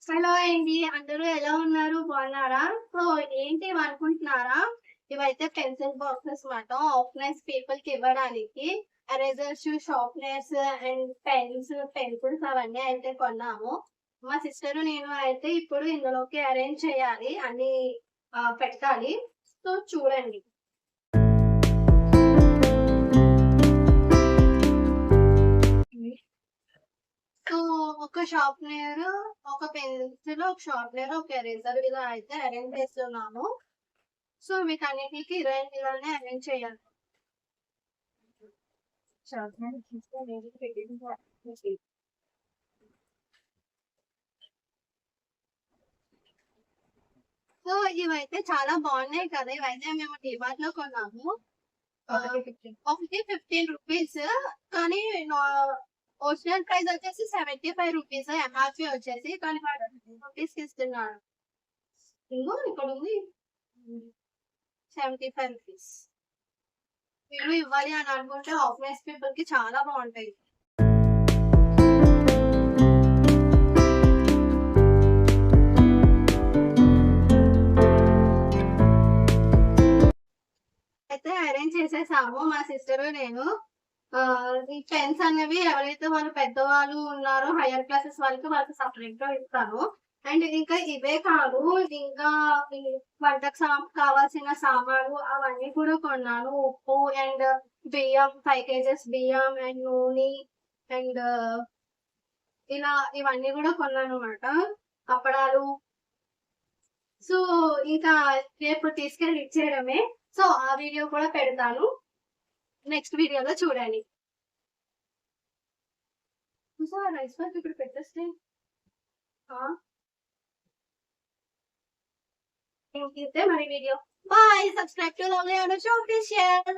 Hello అండి. అందరూ ఎలా ఉన్నారు? బాగున్నారా? సో, ఏంటి ఇవనుకుంటున్నారా? ఇవైతే పెన్సిల్ బాక్సెస్ మాట. ఆర్గనైజ్ పీపుల్‌కి ఇవ్వడానికి. Erasers, sharpeners and pens, pencils అవన్నీ అయితే కొన్నాము. మా సిస్టరు నేను అయితే ఇప్పుడు ఇందులోకి అరేంజ్ చేయాలి. అన్నీ పెట్టాలి. సో, చూడండి. సో, ఒక షార్ప్‌నర్, ఒక పెన్సిల్, ఒక షార్ప్‌నర్, ఒక ఎరేజర్ ఇలా అయితే అరేంజ్ చేస్తున్నాము. సో, వీటన్నిటికి ఇలానే అరేంజ్ చేయాలి. సో, ఇవైతే చాలా బాగున్నాయి కదా! ఇవైతే మేము డీమార్ట్‌లో కొన్నాము. ఒకటి 15 రూపీస్. కానీ నా ఒరిజినల్ ప్రైస్ వచ్చేసి 75 రూపీస్. ఎంఆర్‌పీ వచ్చేసి కానీ వాడు 15 రూపీస్‌కి ఇస్తున్నాడు. ఇంగో ఇక్కడుంది. 75 రూపీస్. మీరు ఇవ్వాలి అని అనుకుంటే ఆర్గనైజ్ పీపుల్‌కి చాలా బావుంటాయి. అయితే అరేంజ్ చేసేసాము మా సిస్టరు నేను. ఈ పెన్స్ అనేవి ఎవరైతే వాళ్ళు పెద్దవాళ్ళు ఉన్నారో హైయర్ క్లాసెస్ వాళ్ళకి సెపరేట్‌గా ఇస్తాను. అండ్ ఇంకా ఇవే కాదు, ఇంకా ఈ వంటకు కావాల్సిన సామాను అవన్నీ కూడా కొన్నాను. ఉప్పు అండ్ బియ్యం 5 కేజెస్ బియ్యం అండ్ నూనె అండ్ ఇలా ఇవన్నీ కూడా కొన్నానన్నమాట. అప్పడాలు. సో, ఇంకా రేపు తీసుకెళ్ళి ఇచ్చేయడమే. సో, ఆ వీడియో కూడా పెడతాను. నెక్స్ట్ వీడియోలో చూడండి. చూసావా రైస్ బాత్ ఇప్పుడు పెట్టేస్తే? ఆ! ఇంకిదే మరి వీడియో. Bye. Subscribe to lovely Anusha official.